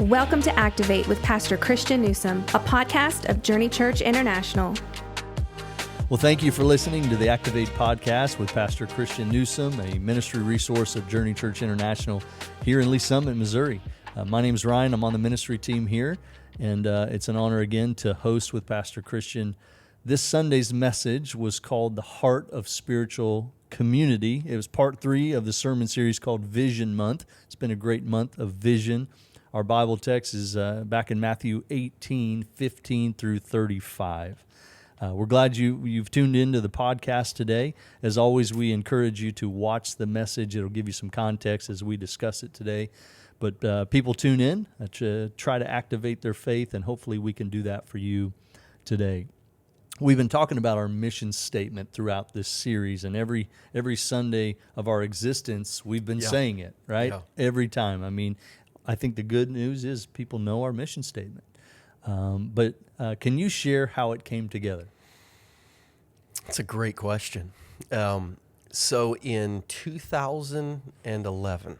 Welcome to Activate with Pastor Christian Newsom, a podcast of Journey Church International. Well, thank you for listening to the Activate podcast with Pastor Christian Newsom, a ministry resource of Journey Church International here in Lee Summit, Missouri. My name is Ryan. I'm on the ministry team here, and it's an honor again to host with Pastor Christian. This Sunday's message was called The Heart of Spiritual Community. It was part 3 of the sermon series called Vision Month. It's been a great month of vision. Our Bible text is back in Matthew 18:15 through 35. We're glad you've tuned into the podcast today. As always, we encourage you to watch the message. It'll give you some context as we discuss it today. But people tune in to try to activate their faith, and hopefully we can do that for you today. We've been talking about our mission statement throughout this series, and every Sunday of our existence, we've been saying it, right? Yeah. Every time. I mean, I think the good news is people know our mission statement. But can you share how it came together? That's a great question. So in 2011,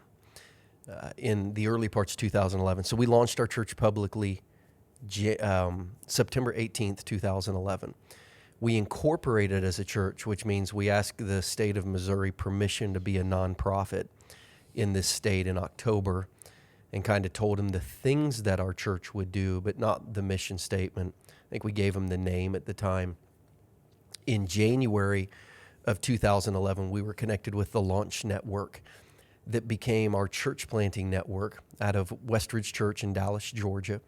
in the early parts of 2011, so we launched our church publicly September 18th, 2011. We incorporated as a church, which means we asked the state of Missouri permission to be a nonprofit in this state in October, and kind of told them the things that our church would do, but not the mission statement. I think we gave them the name at the time. In January of 2011, we were connected with the Launch Network that became our church planting network out of Westridge Church in Dallas, Georgia.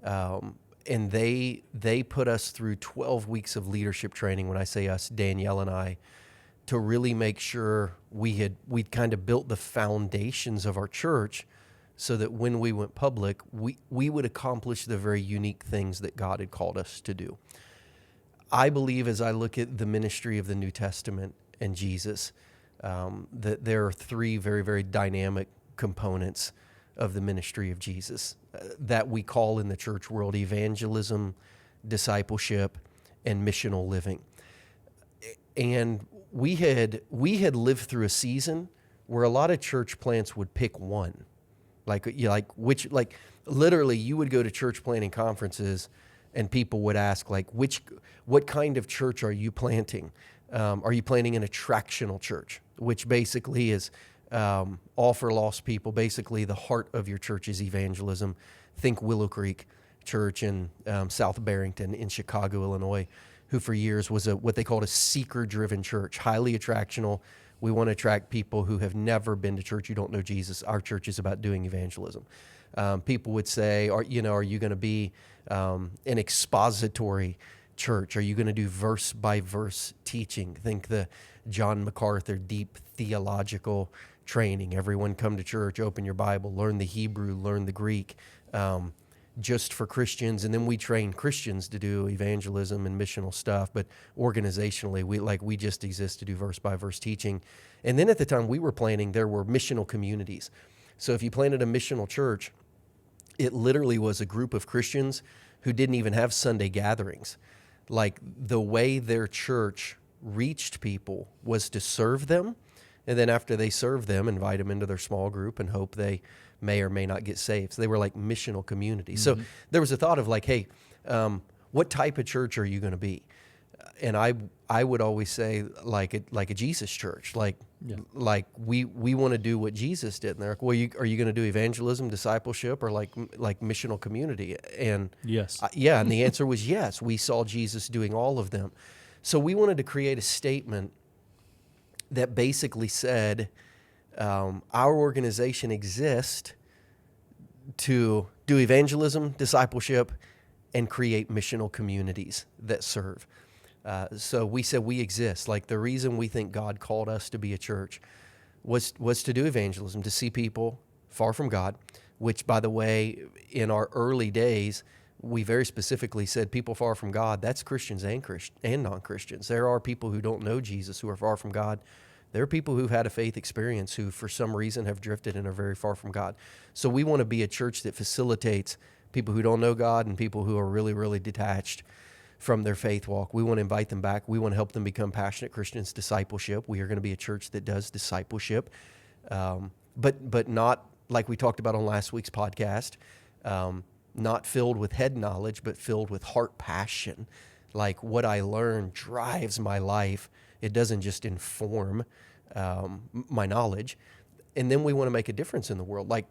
And they put us through 12 weeks of leadership training. When I say us, Danielle and I, to really make sure we'd kind of built the foundations of our church so that when we went public, we would accomplish the very unique things that God had called us to do. I believe, as I look at the ministry of the New Testament and Jesus, that there are 3 very, very dynamic components of the ministry of Jesus that we call in the church world evangelism, discipleship, and missional living. And we had lived through a season where a lot of church plants would pick one. Literally you would go to church planting conferences and people would ask, what kind of church are you planting? Are you planting an attractional church, which basically is all for lost people? Basically, the heart of your church is evangelism. Think Willow Creek Church in South Barrington in Chicago, Illinois, who for years was what they called a seeker-driven church, highly attractional. We want to attract people who have never been to church, who don't know Jesus. Our church is about doing evangelism. People would say, are you going to be an expository church? Are you going to do verse-by-verse teaching? Think the John MacArthur deep theological training. Everyone come to church, open your Bible, learn the Hebrew, learn the Greek, just for Christians. And then we train Christians to do evangelism and missional stuff. But organizationally, we just exist to do verse-by-verse teaching. And then at the time we were planning, there were missional communities. So if you planted a missional church, it literally was a group of Christians who didn't even have Sunday gatherings. Like, the way their church reached people was to serve them, and then after they served them, invite them into their small group and hope they may or may not get saved. So they were like missional communities. Mm-hmm. So there was a thought of hey, what type of church are you going to be? And I would always say like a Jesus church, we want to do what Jesus did. And they're like, well, are you going to do evangelism, discipleship, or like missional community? And yes, and the answer was yes. We saw Jesus doing all of them. So we wanted to create a statement that basically said, our organization exists to do evangelism, discipleship, and create missional communities that serve. So we said we exist. Like, the reason we think God called us to be a church was to do evangelism, to see people far from God, which, by the way, in our early days, we very specifically said people far from God, that's Christians and non-Christians. There are people who don't know Jesus who are far from God. There are people who've had a faith experience who, for some reason, have drifted and are very far from God. So we want to be a church that facilitates people who don't know God and people who are really, really detached from their faith walk. We want to invite them back. We want to help them become passionate Christians. Discipleship. We are going to be a church that does discipleship, but not like we talked about on last week's podcast. not filled with head knowledge, but filled with heart passion. Like what I learn drives my life. It doesn't just inform my knowledge. And then we want to make a difference in the world. Like,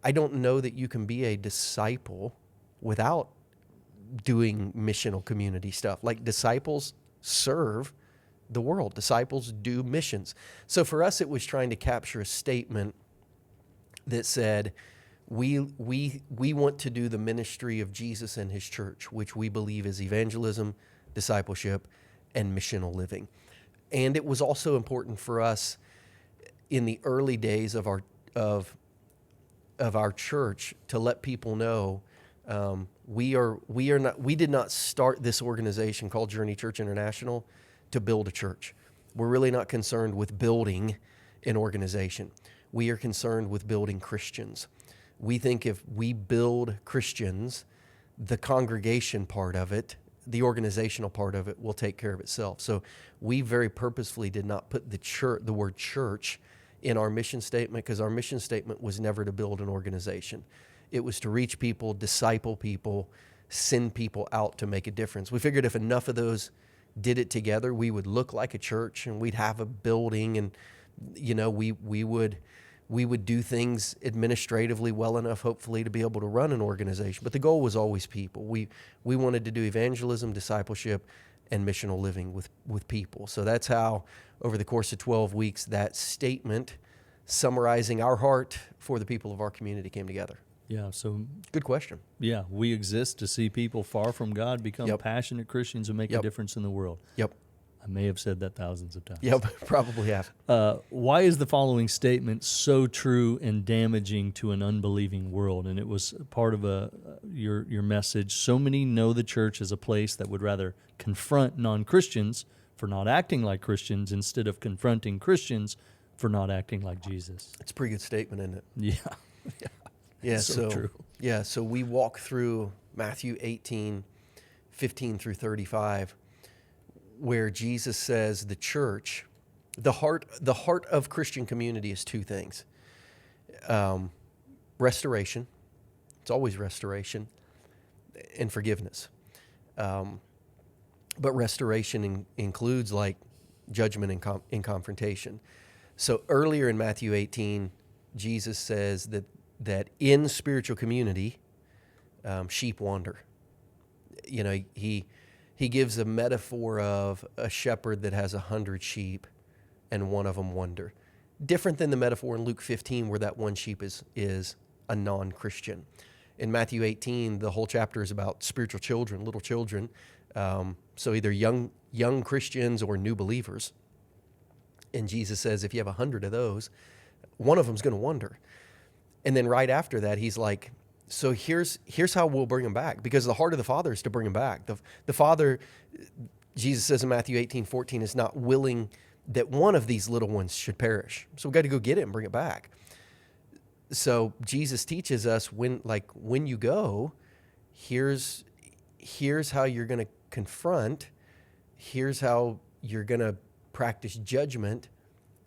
I don't know that you can be a disciple without doing missional community stuff. Like, disciples serve the world. Disciples do missions. So for us, it was trying to capture a statement that said, we want to do the ministry of Jesus and his church, which we believe is evangelism, discipleship, and missional living. And it was also important for us in the early days of our church to let people know we did not start this organization called Journey Church International to build a church. We're really not concerned with building an organization. We are concerned with building Christians. We think if we build Christians, the congregation part of it, the organizational part of it will take care of itself. So we very purposefully did not put the word church in our mission statement, because our mission statement was never to build an organization. It was to reach people, disciple people, send people out to make a difference. We figured if enough of those did it together, we would look like a church, and we'd have a building, and we would do things administratively well enough, hopefully, to be able to run an organization. But the goal was always people. We wanted to do evangelism, discipleship, and missional living with people. So that's how, over the course of 12 weeks, that statement summarizing our heart for the people of our community came together. Yeah, so good question. Yeah, we exist to see people far from God become passionate Christians and make a difference in the world. Yep. I may have said that thousands of times. Yep, probably have. Why is the following statement so true and damaging to an unbelieving world? And it was part of your message. So many know the church as a place that would rather confront non-Christians for not acting like Christians instead of confronting Christians for not acting like Jesus. It's a pretty good statement, isn't it? Yeah. Yeah, so true. Yeah, so we walk through Matthew 18, 15 through 35, where Jesus says the church, the heart of Christian community is two things. Restoration, it's always restoration, and forgiveness. But restoration includes like judgment and confrontation. So earlier in Matthew 18, Jesus says that in spiritual community, sheep wander. He gives a metaphor of a shepherd that has 100 sheep and one of them wander. Different than the metaphor in Luke 15 where that one sheep is a non-Christian. In Matthew 18, the whole chapter is about spiritual children, little children. So either young Christians or new believers. And Jesus says if you have 100 of those, one of them's going to wander. And then right after that, he's like, so here's how we'll bring them back, because the heart of the Father is to bring them back. The Father, Jesus says in Matthew 18:14, is not willing that one of these little ones should perish. So we've got to go get it and bring it back. So Jesus teaches us when you go, here's how you're going to confront, here's how you're going to practice judgment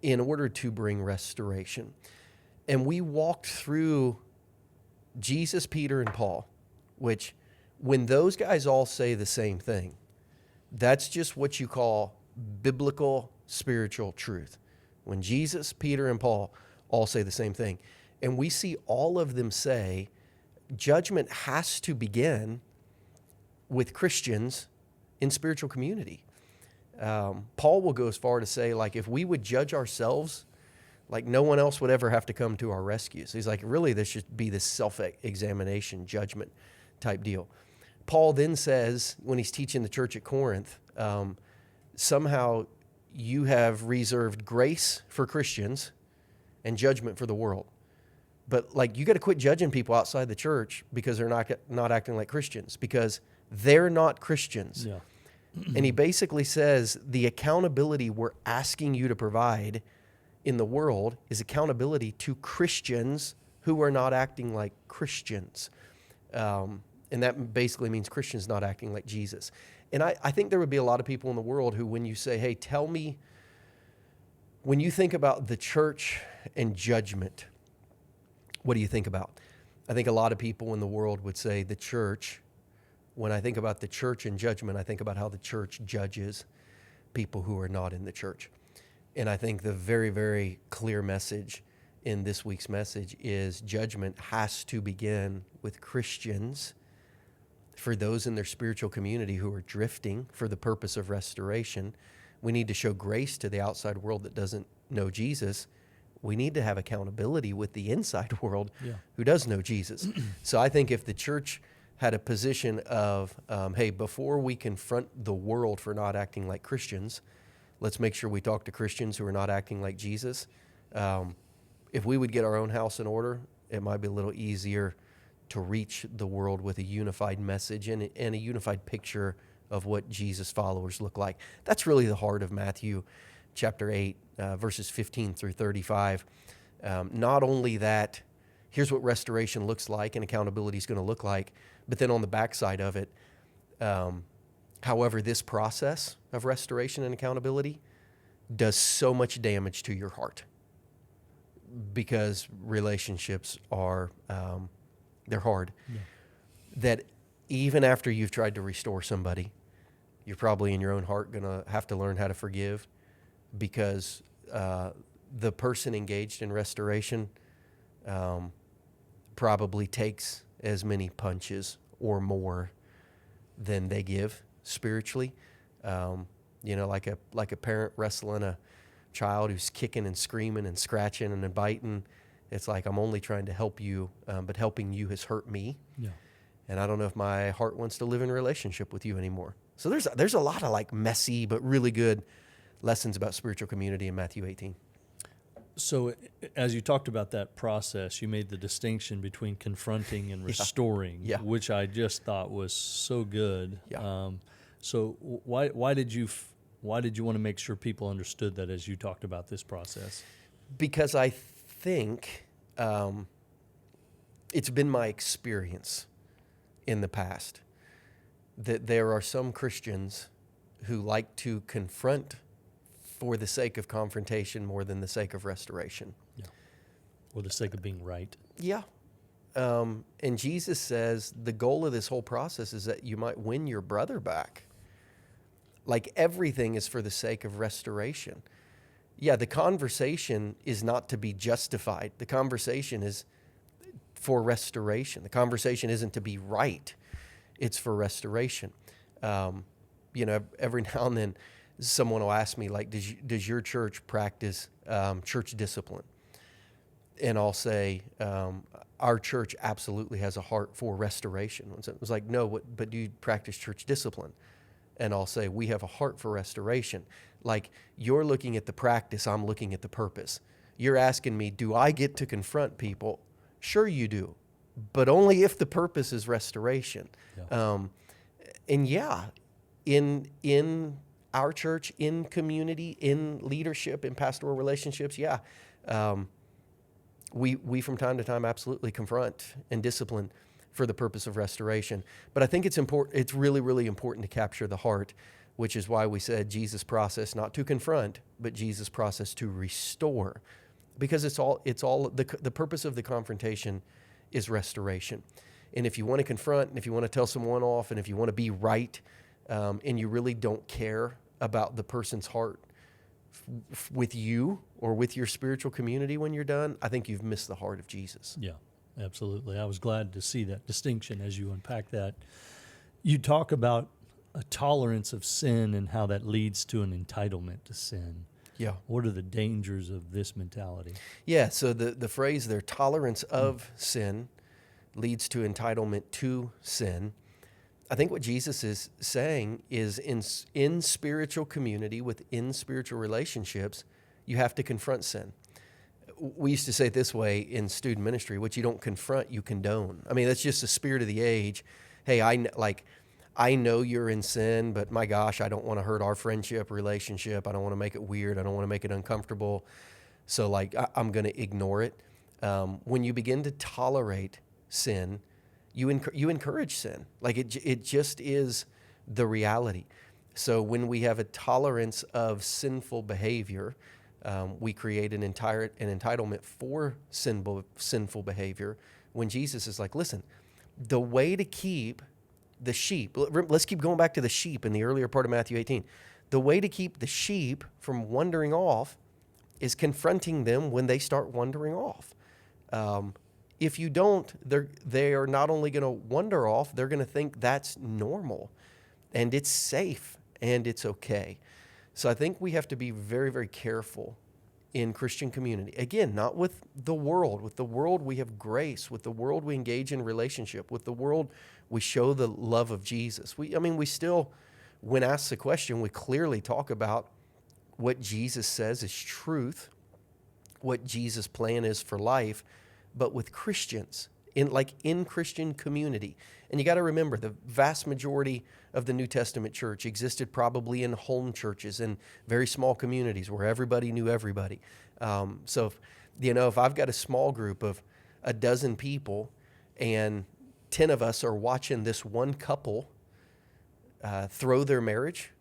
in order to bring restoration. And we walked through Jesus, Peter, and Paul, which when those guys all say the same thing, that's just what you call biblical spiritual truth. When Jesus, Peter, and Paul all say the same thing. And we see all of them say judgment has to begin with Christians in spiritual community. Paul will go as far to say, like, if we would judge ourselves, like no one else would ever have to come to our rescue. So he's like, really, this should be this self-examination, judgment type deal. Paul then says, when he's teaching the church at Corinth, somehow you have reserved grace for Christians and judgment for the world. But like, you got to quit judging people outside the church because they're not acting like Christians, because they're not Christians. Yeah. And he basically says the accountability we're asking you to provide in the world is accountability to Christians who are not acting like Christians. And that basically means Christians not acting like Jesus. And I think there would be a lot of people in the world who, when you say, hey, tell me, when you think about the church and judgment, what do you think about? I think a lot of people in the world would say the church, when I think about the church and judgment, I think about how the church judges people who are not in the church. And I think the very, very clear message in this week's message is judgment has to begin with Christians, for those in their spiritual community who are drifting for the purpose of restoration. We need to show grace to the outside world that doesn't know Jesus. We need to have accountability with the inside world who does know Jesus. So I think if the church had a position of, hey, before we confront the world for not acting like Christians, let's make sure we talk to Christians who are not acting like Jesus. If we would get our own house in order, it might be a little easier to reach the world with a unified message and a unified picture of what Jesus followers look like. That's really the heart of Matthew chapter 8, verses 15 through 35. Not only that, here's what restoration looks like and accountability is going to look like, but then on the backside of it, however, this process of restoration and accountability does so much damage to your heart, because relationships are, they're hard. Yeah. That even after you've tried to restore somebody, you're probably in your own heart going to have to learn how to forgive, because the person engaged in restoration probably takes as many punches or more than they give spiritually. Like a parent wrestling a child who's kicking and screaming and scratching and biting. It's like, I'm only trying to help you, but helping you has hurt me. Yeah. And I don't know if my heart wants to live in a relationship with you anymore. So there's a lot of like messy but really good lessons about spiritual community in Matthew 18. So as you talked about that process, you made the distinction between confronting and restoring, which I just thought was so good. Yeah. So why did you want to make sure people understood that as you talked about this process? Because I think it's been my experience in the past that there are some Christians who like to confront for the sake of confrontation more than the sake of restoration. Yeah. Or the sake of being right. Yeah. And Jesus says the goal of this whole process is that you might win your brother back. Like, everything is for the sake of restoration. Yeah, the conversation is not to be justified. The conversation is for restoration. The conversation isn't to be right. It's for restoration. Every now and then someone will ask me, like, does your church practice church discipline? And I'll say, our church absolutely has a heart for restoration. It was like, no, but do you practice church discipline? And I'll say, we have a heart for restoration. Like, you're looking at the practice, I'm looking at the purpose. You're asking me, do I get to confront people? Sure you do, but only if the purpose is restoration. Yeah. In our church, in community, in leadership, in pastoral relationships, we from time to time absolutely confront and discipline for the purpose of restoration. But I think it's important. It's really, really important to capture the heart, which is why we said Jesus' process, not to confront, but Jesus' process to restore, because it's all the purpose of the confrontation is restoration. And if you want to confront, and if you want to tell someone off, and if you want to be right, and you really don't care about the person's heart with you or with your spiritual community when you're done, I think you've missed the heart of Jesus. Yeah. Absolutely. I was glad to see that distinction as you unpack that. You talk about a tolerance of sin and how that leads to an entitlement to sin. Yeah. What are the dangers of this mentality? Yeah, so the phrase there, tolerance of sin, leads to entitlement to sin. I think what Jesus is saying is in spiritual community, within spiritual relationships, you have to confront sin. We used to say it this way in student ministry: what you don't confront, you condone. I mean, that's just the spirit of the age. Hey, I know you're in sin, but my gosh, I don't want to hurt our friendship, relationship. I don't want to make it weird. I don't want to make it uncomfortable. So I'm going to ignore it. When you begin to tolerate sin, you encourage sin. Like it just is the reality. So when we have a tolerance of sinful behavior, we create an entitlement for sinful behavior, when Jesus is like, listen, the way to keep the sheep, let's keep going back to the sheep in the earlier part of Matthew 18. The way to keep the sheep from wandering off is confronting them when they start wandering off. If you don't, they are not only going to wander off, they're going to think that's normal and it's safe and it's okay. So I think we have to be very, very careful in Christian community. Again, not with the world. With the world, we have grace. With the world, we engage in relationship. With the world, we show the love of Jesus. We still, when asked the question, we clearly talk about what Jesus says is truth, what Jesus' plan is for life, but with Christians, in Christian community. And you got to remember, the vast majority of the New Testament church existed probably in home churches and very small communities where everybody knew everybody. So, if I've got a small group of a dozen people and 10 of us are watching this one couple throw their marriage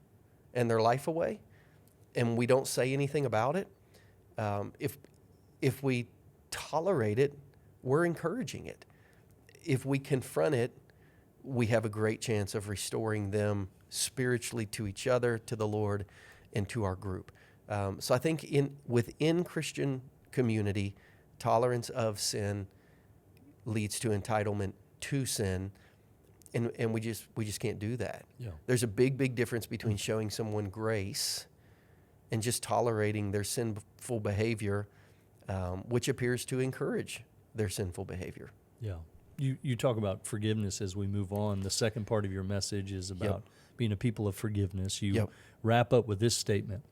and their life away, and we don't say anything about it, if we tolerate it, we're encouraging it. If we confront it, we have a great chance of restoring them spiritually to each other, to the Lord, and to our group. So I think within Christian community, tolerance of sin leads to entitlement to sin, and we just can't do that. Yeah. There's a big difference between showing someone grace and just tolerating their sinful behavior, which appears to encourage their sinful behavior. Yeah. You talk about forgiveness as we move on. The second part of your message is about being a people of forgiveness. You wrap up with this statement: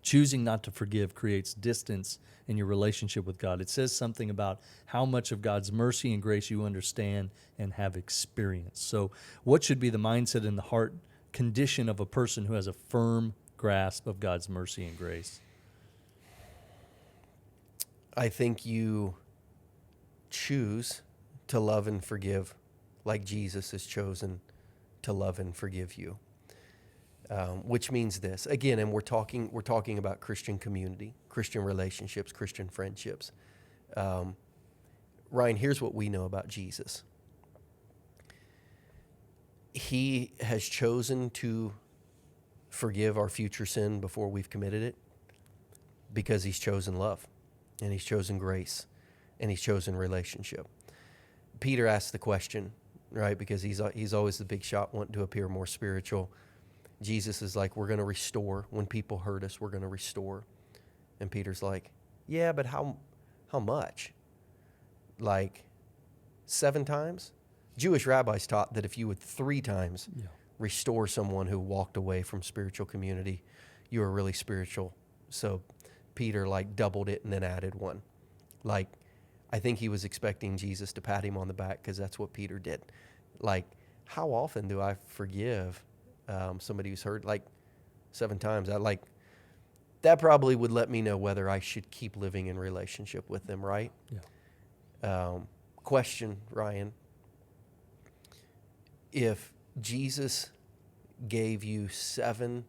choosing not to forgive creates distance in your relationship with God. It says something about how much of God's mercy and grace you understand and have experienced. So what should be the mindset and the heart condition of a person who has a firm grasp of God's mercy and grace? I think you choose to love and forgive like Jesus has chosen to love and forgive you. Which means this, again, and we're talking about Christian community, Christian relationships, Christian friendships. Ryan, here's what we know about Jesus. He has chosen to forgive our future sin before we've committed it because he's chosen love, and he's chosen grace, and he's chosen relationship. Peter asked the question, right, because he's always the big shot, wanting to appear more spiritual. Jesus is like, we're going to restore. When people hurt us, we're going to restore. And Peter's like, yeah, but how much? Like 7 times? Jewish rabbis taught that if you would 3 times restore someone who walked away from spiritual community, you were really spiritual. So Peter doubled it and then added 1. I think he was expecting Jesus to pat him on the back because that's what Peter did. How often do I forgive somebody who's hurt? 7 times. That probably would let me know whether I should keep living in relationship with them, right? Yeah. Question, Ryan. If Jesus gave you 7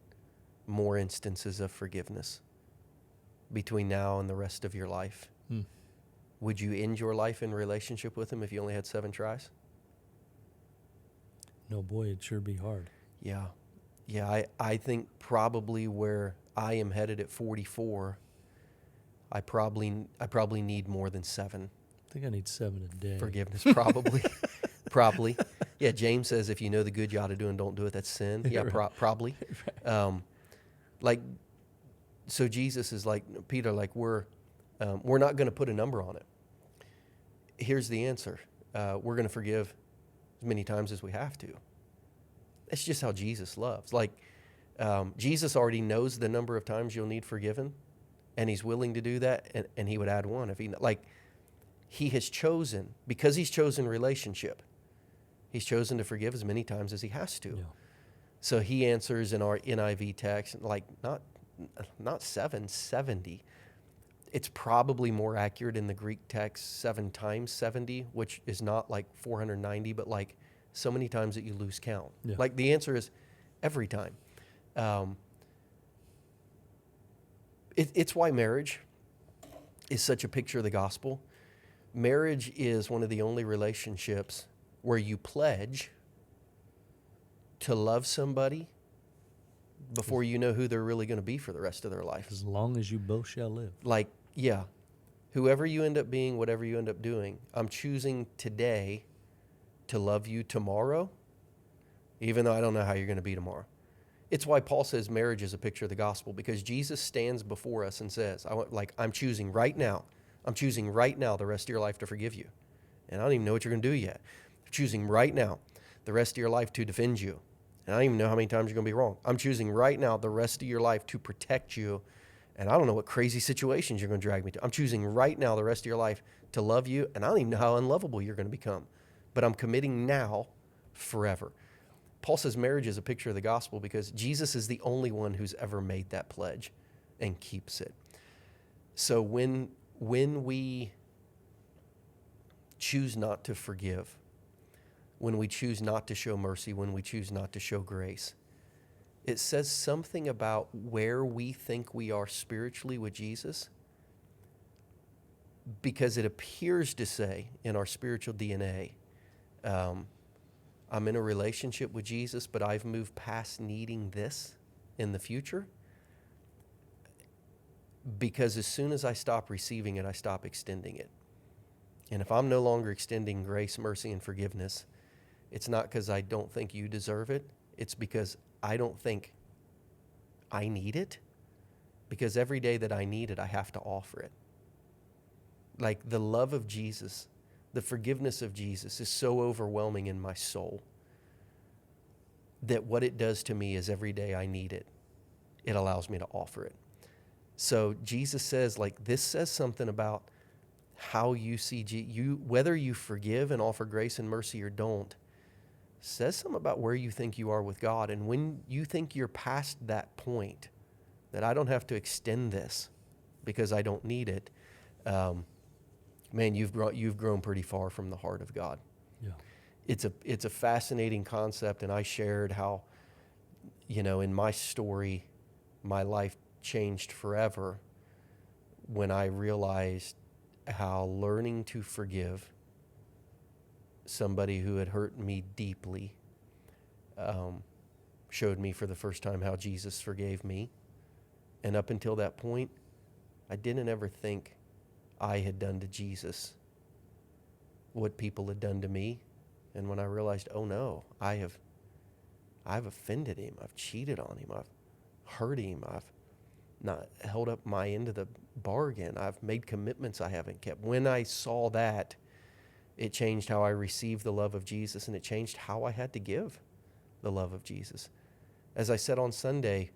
more instances of forgiveness between now and the rest of your life, would you end your life in relationship with him if you only had 7 tries? No, boy, it'd sure be hard. Yeah. I think probably where I am headed at 44, I probably need more than 7. I think I need 7 a day. Forgiveness, probably. Probably. Yeah, James says if you know the good you ought to do and don't do it, that's sin. Yeah, probably. So Jesus is like, Peter, we're not going to put a number on it. Here's the answer. We're going to forgive as many times as we have to. That's just how Jesus loves. Jesus already knows the number of times you'll need forgiven, and he's willing to do that, and he would add 1 if he has chosen, because he's chosen relationship, he's chosen to forgive as many times as he has to. Yeah. So he answers in our NIV text, not 7, 70. It's probably more accurate in the Greek text, 7 times 70, which is not 490, but so many times that you lose count. Yeah. The answer is every time. It's why marriage is such a picture of the gospel. Marriage is one of the only relationships where you pledge to love somebody before you know who they're really going to be for the rest of their life. As long as you both shall live. Like, yeah, whoever you end up being, whatever you end up doing, I'm choosing today to love you tomorrow, even though I don't know how you're going to be tomorrow. It's why Paul says marriage is a picture of the gospel, because Jesus stands before us and says, I'm choosing right now. I'm choosing right now the rest of your life to forgive you. And I don't even know what you're going to do yet. I'm choosing right now the rest of your life to defend you. And I don't even know how many times you're going to be wrong. I'm choosing right now the rest of your life to protect you. And I don't know what crazy situations you're going to drag me to. I'm choosing right now the rest of your life to love you. And I don't even know how unlovable you're going to become. But I'm committing now forever. Paul says marriage is a picture of the gospel because Jesus is the only one who's ever made that pledge and keeps it. So when we choose not to forgive, when we choose not to show mercy, when we choose not to show grace, it says something about where we think we are spiritually with Jesus, because it appears to say in our spiritual DNA, I'm in a relationship with Jesus, but I've moved past needing this in the future, because as soon as I stop receiving it, I stop extending it. And if I'm no longer extending grace, mercy, and forgiveness, it's not because I don't think you deserve it. It's because I don't think I need it. Because every day that I need it, I have to offer it. Like the love of Jesus, the forgiveness of Jesus is so overwhelming in my soul that what it does to me is every day I need it, it allows me to offer it. So Jesus says, this says something about how you see you, whether you forgive and offer grace and mercy or don't, says something about where you think you are with God. And when you think you're past that point, that I don't have to extend this because I don't need it, man, you've grown pretty far from the heart of God. Yeah. It's a fascinating concept, and I shared how, in my story, my life changed forever when I realized how learning to forgive somebody who had hurt me deeply showed me for the first time how Jesus forgave me. And up until that point, I didn't ever think I had done to Jesus what people had done to me. And when I realized, oh no, I've offended him, I've cheated on him, I've hurt him, I've not held up my end of the bargain, I've made commitments I haven't kept. When I saw that, it changed how I received the love of Jesus, and it changed how I had to give the love of Jesus. As I said on Sunday,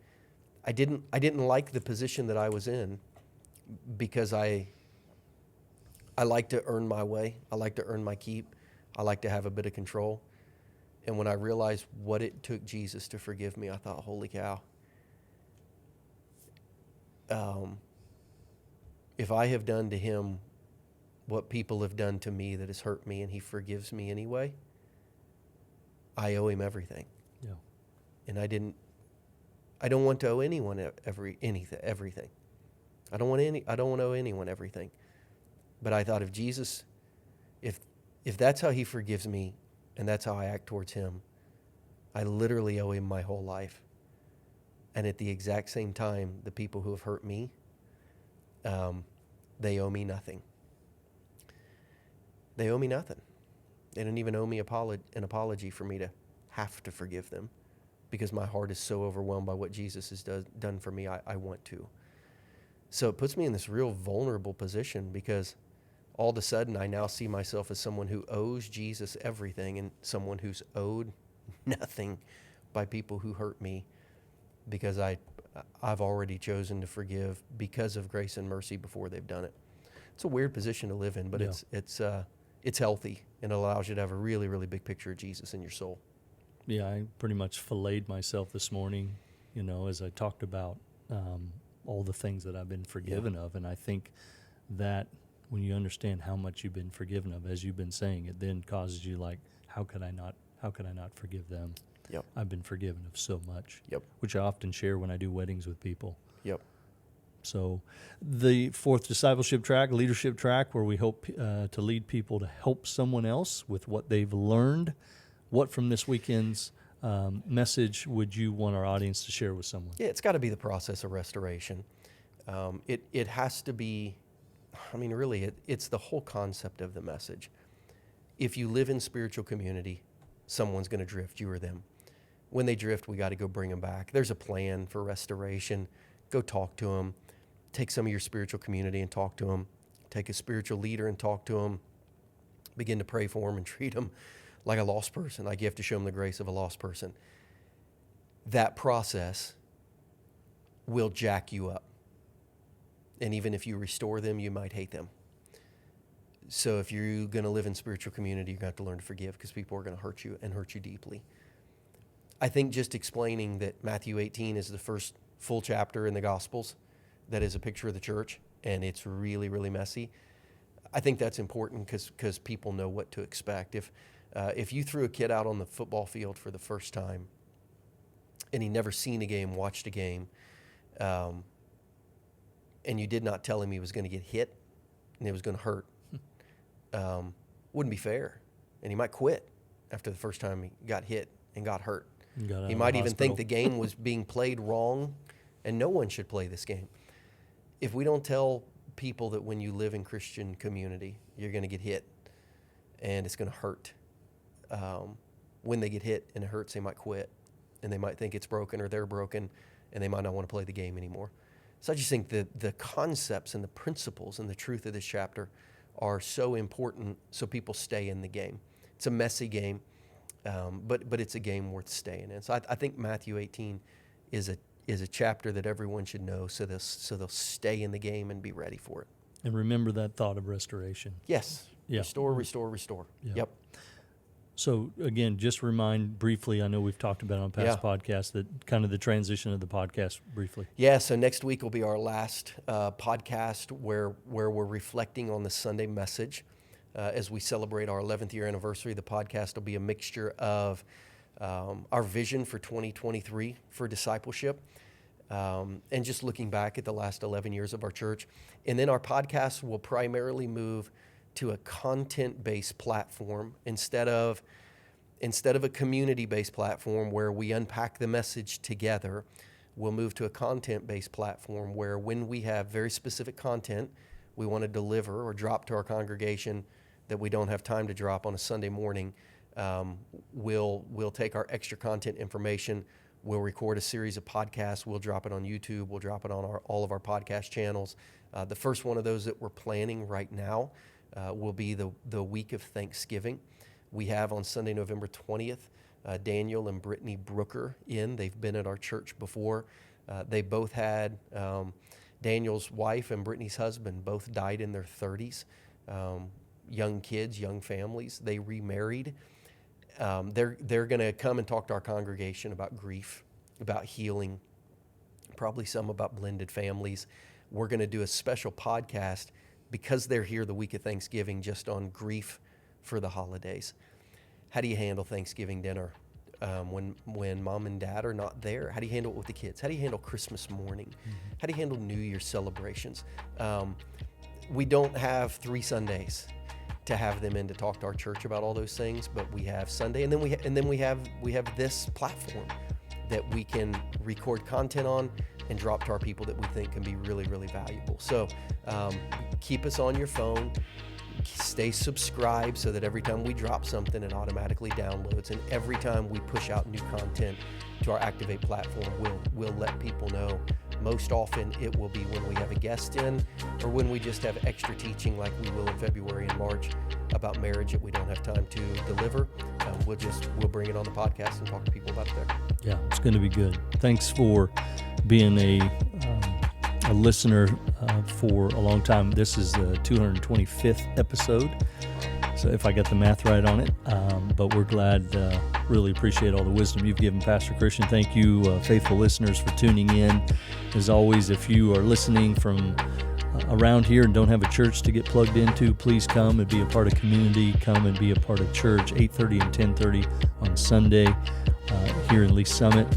I didn't like the position that I was in, because I like to earn my way. I like to earn my keep. I like to have a bit of control. And when I realized what it took Jesus to forgive me, I thought, holy cow. If I have done to him what people have done to me that has hurt me, and he forgives me anyway, I owe him everything. Yeah. And I don't want to owe anyone everything. I don't want to owe anyone everything. But I thought, if Jesus, if that's how he forgives me and that's how I act towards him, I literally owe him my whole life. And at the exact same time, the people who have hurt me, they owe me nothing. They owe me nothing. They don't even owe me an apology for me to have to forgive them, because my heart is so overwhelmed by what Jesus has done for me, I want to. So it puts me in this real vulnerable position, because all of a sudden I now see myself as someone who owes Jesus everything, and someone who's owed nothing by people who hurt me, because I've already chosen to forgive because of grace and mercy before they've done it. It's a weird position to live in, but Yeah. it's healthy, and it allows you to have a really, really big picture of Jesus in your soul. Yeah, I pretty much filleted myself this morning, as I talked about all the things that I've been forgiven of. And I think that when you understand how much you've been forgiven of, as you've been saying, it then causes you how could I not forgive them? Yep. I've been forgiven of so much. Yep. Which I often share when I do weddings with people. Yep. So the fourth discipleship track, leadership track, where we hope to lead people to help someone else with what they've learned. What from this weekend's message would you want our audience to share with someone? Yeah, it's got to be the process of restoration. It has to be, really, it's the whole concept of the message. If you live in spiritual community, someone's going to drift, you or them. When they drift, we got to go bring them back. There's a plan for restoration. Go talk to them. Take some of your spiritual community and talk to them. Take a spiritual leader and talk to them. Begin to pray for them and treat them like a lost person, like you have to show them the grace of a lost person. That process will jack you up. And even if you restore them, you might hate them. So if you're going to live in spiritual community, you're going to have to learn to forgive, because people are going to hurt you and hurt you deeply. I think just explaining that Matthew 18 is the first full chapter in the Gospels that is a picture of the church, and it's really, really messy. I think that's important because people know what to expect. If you threw a kid out on the football field for the first time and he never seen a game, watched a game, and you did not tell him he was going to get hit and it was going to hurt, wouldn't be fair. And he might quit after the first time he got hit and got hurt. He might even think the game was being played wrong and no one should play this game. If we don't tell people that when you live in Christian community, you're going to get hit and it's going to hurt. When they get hit and it hurts, they might quit and they might think it's broken or they're broken and they might not want to play the game anymore. So I just think that the concepts and the principles and the truth of this chapter are so important so people stay in the game. It's a messy game, but it's a game worth staying in. So I think Matthew 18 is a chapter that everyone should know so they'll stay in the game and be ready for it. And remember that thought of restoration. Yes. Yeah. Restore. Yeah. Yep. So again, just remind briefly, I know we've talked about it on past podcasts, that kind of the transition of the podcast briefly. Yeah, so next week will be our last podcast where we're reflecting on the Sunday message. As we celebrate our 11th year anniversary, the podcast will be a mixture of our vision for 2023 for discipleship, and just looking back at the last 11 years of our church. And then our podcast will primarily move to a content-based platform instead of a community-based platform where we unpack the message together. We'll move to a content-based platform where when we have very specific content we want to deliver or drop to our congregation that we don't have time to drop on a Sunday morning, we'll take our extra content information, we'll record a series of podcasts, we'll drop it on YouTube, we'll drop it on all of our podcast channels. The first one of those that we're planning right now will be the week of Thanksgiving. We have on Sunday, November 20th, Daniel and Brittany Brooker in. They've been at our church before. They both had, Daniel's wife and Brittany's husband both died in their 30s. Young kids, young families. They remarried. They're going to come and talk to our congregation about grief, about healing, probably some about blended families. We're going to do a special podcast because they're here the week of Thanksgiving just on grief for the holidays. How do you handle Thanksgiving dinner when mom and dad are not there? How do you handle it with the kids? How do you handle Christmas morning? Mm-hmm. How do you handle New Year's celebrations? We don't have 3 Sundays to have them in to talk to our church about all those things, but we have Sunday, and then we have this platform that we can record content on and drop to our people that we think can be really, really valuable. So keep us on your phone. Stay subscribed so that every time we drop something, it automatically downloads. And every time we push out new content to our Activate platform, we'll let people know. Most often it will be when we have a guest in or when we just have extra teaching like we will in February and March about marriage that we don't have time to deliver. We'll bring it on the podcast and talk to people about it there. Yeah, it's going to be good. Thanks for being a listener for a long time. This is the 225th episode, so if I got the math right on it, but we're glad, really appreciate all the wisdom you've given, Pastor Christian. Thank you, faithful listeners, for tuning in. As always, if you are listening from around here and don't have a church to get plugged into, please come and be a part of community. Come and be a part of church, 8:30 and 10:30 on Sunday here in Lee Summit.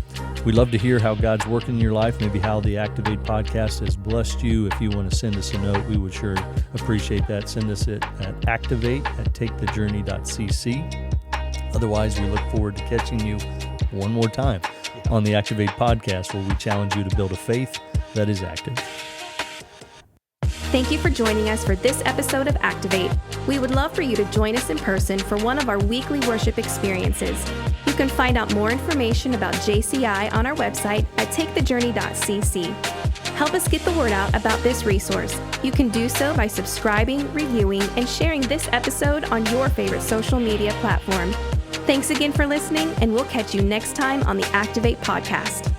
We'd love to hear how God's working in your life, maybe how the Activate podcast has blessed you. If you want to send us a note, we would sure appreciate that. Send us it at activate@takethejourney.cc. Otherwise, we look forward to catching you one more time on the Activate podcast, where we challenge you to build a faith that is active. Thank you for joining us for this episode of Activate. We would love for you to join us in person for one of our weekly worship experiences. You can find out more information about JCI on our website at takethejourney.cc. Help us get the word out about this resource. You can do so by subscribing, reviewing, and sharing this episode on your favorite social media platform. Thanks again for listening, and we'll catch you next time on the Activate podcast.